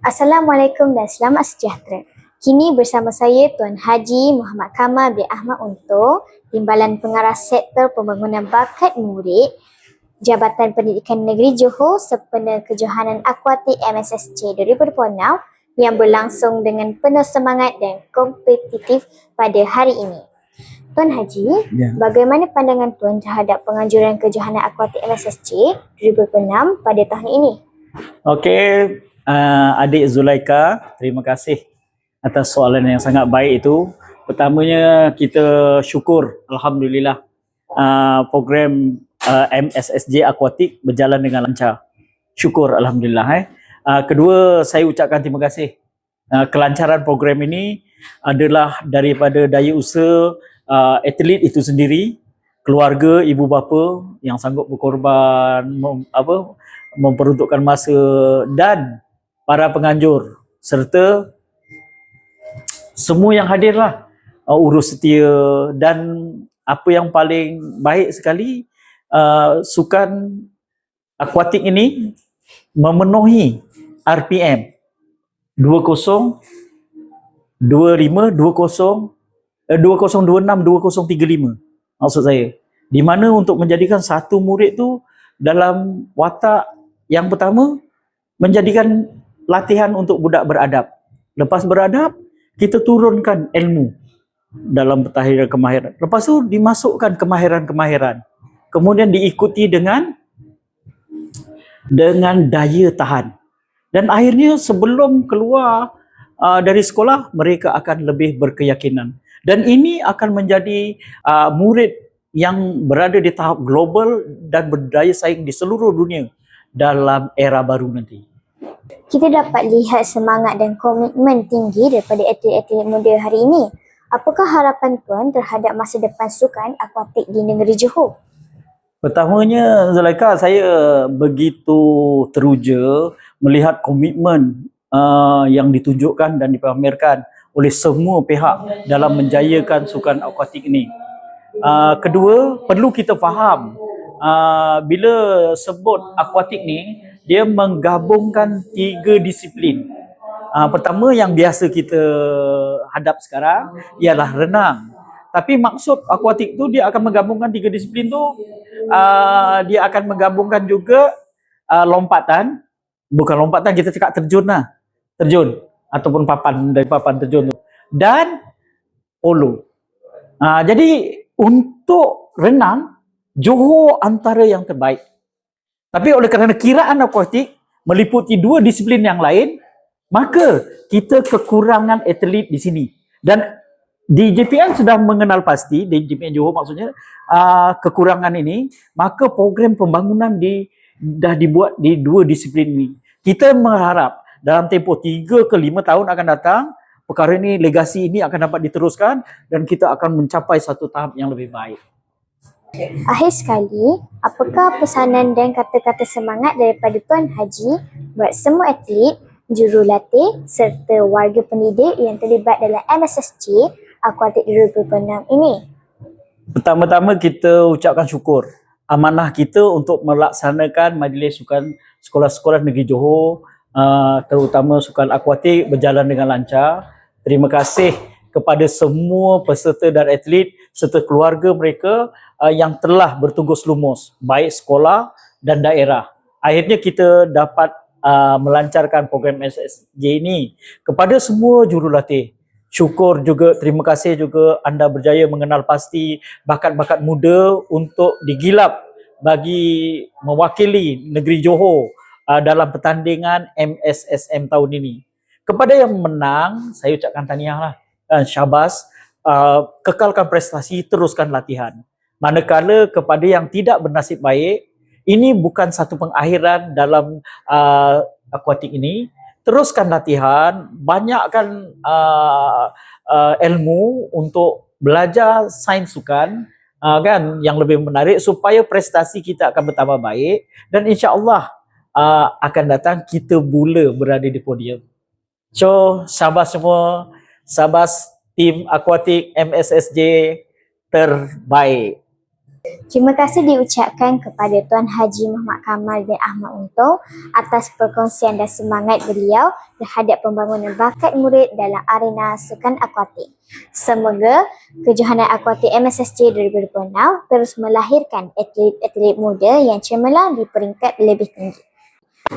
Assalamualaikum dan selamat sejahtera. Kini bersama saya Tuan Haji Muhammad Kamal bin Ahmad Untung, Timbalan Pengarah Sektor Pembangunan Bakat Murid, Jabatan Pendidikan Negeri Johor sempena Kejohanan Akuatik MSSC 2026 yang berlangsung dengan penuh semangat dan kompetitif pada hari ini. Tuan Haji, bagaimana pandangan Tuan terhadap penganjuran Kejohanan Akuatik MSSC 2026 pada tahun ini? Okey, adik Zulaika, terima kasih atas soalan yang sangat baik itu. Pertamanya kita syukur, Alhamdulillah, program MSSJ Akuatik berjalan dengan lancar. Syukur, Alhamdulillah. Kedua, saya ucapkan terima kasih. Kelancaran program ini adalah daripada daya usaha atlet itu sendiri, keluarga, ibu bapa yang sanggup berkorban, memperuntukkan masa, dan para penganjur serta semua yang hadirlah, urus setia, dan apa yang paling baik sekali, sukan akuatik ini memenuhi RPM 2025, 2026, 2035 maksud saya, di mana untuk menjadikan satu murid tu dalam watak yang pertama, menjadikan latihan untuk budak beradab. Lepas beradab, kita turunkan ilmu dalam pentadbiran kemahiran. Lepas tu dimasukkan kemahiran-kemahiran. Kemudian diikuti dengan daya tahan. Dan akhirnya sebelum keluar dari sekolah, mereka akan lebih berkeyakinan. Dan ini akan menjadi murid yang berada di tahap global dan berdaya saing di seluruh dunia dalam era baru nanti. Kita dapat lihat semangat dan komitmen tinggi daripada atlet-atlet muda hari ini. Apakah harapan Tuan terhadap masa depan sukan akuatik di negeri Johor? Pertamanya, Zulaika, saya begitu teruja melihat komitmen yang ditunjukkan dan dipamerkan oleh semua pihak dalam menjayakan sukan akuatik ini. Kedua, perlu kita faham, bila sebut akuatik ni, dia menggabungkan 3 disiplin. Pertama yang biasa kita hadap sekarang ialah renang. Tapi maksud akuatik tu dia akan menggabungkan 3 disiplin tu. Dia akan menggabungkan juga lompatan. Bukan lompatan, kita cakap terjun lah. Terjun ataupun papan, dari papan terjun tu. Dan polo. Jadi untuk renang, Johor antara yang terbaik. Tapi oleh kerana kiraan akuatik meliputi 2 disiplin yang lain, maka kita kekurangan atlet di sini. Dan di JPN sudah mengenal pasti, di JPN Johor maksudnya, kekurangan ini, maka program pembangunan dah dibuat di 2 disiplin ini. Kita mengharap dalam tempoh 3 ke 5 tahun akan datang, perkara ini, legasi ini akan dapat diteruskan dan kita akan mencapai satu tahap yang lebih baik. Akhir sekali, apakah pesanan dan kata-kata semangat daripada Tuan Haji buat semua atlet, jurulatih serta warga pendidik yang terlibat dalam MSSC Akuatik 2026 ini? Pertama-tama kita ucapkan syukur. Amanah kita untuk melaksanakan majlis sukan sekolah-sekolah negeri Johor, terutama sukan akuatik, berjalan dengan lancar. Terima kasih kepada semua peserta dan atlet serta keluarga mereka yang telah bertugas lumus, baik sekolah dan daerah. Akhirnya kita dapat melancarkan program MSSJ ini. Kepada semua jurulatih, syukur juga, terima kasih juga anda berjaya mengenal pasti bakat-bakat muda untuk digilap bagi mewakili negeri Johor dalam pertandingan MSSM tahun ini. Kepada yang menang, saya ucapkan tahniahlah, syabas, kekalkan prestasi, teruskan latihan. Manakala kepada yang tidak bernasib baik, ini bukan satu pengakhiran dalam akuatik ini. Teruskan latihan, banyakkan ilmu untuk belajar sains sukan, kan, yang lebih menarik supaya prestasi kita akan bertambah baik dan insya-Allah akan datang kita mula berada di podium. So, syabas semua, syabas tim akuatik MSSJ terbaik. Terima kasih diucapkan kepada Tuan Haji Muhammad Kamal bin Ahmad Untung atas perkongsian dan semangat beliau terhadap pembangunan bakat murid dalam arena sukan akuatik. Semoga kejohanan akuatik MSSJ 2026 terus melahirkan atlet-atlet muda yang cemerlang di peringkat lebih tinggi.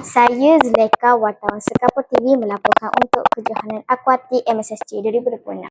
Saya Zulaika, wartawan Sekapo TV melaporkan untuk kejohanan akuatik MSSJ 2026.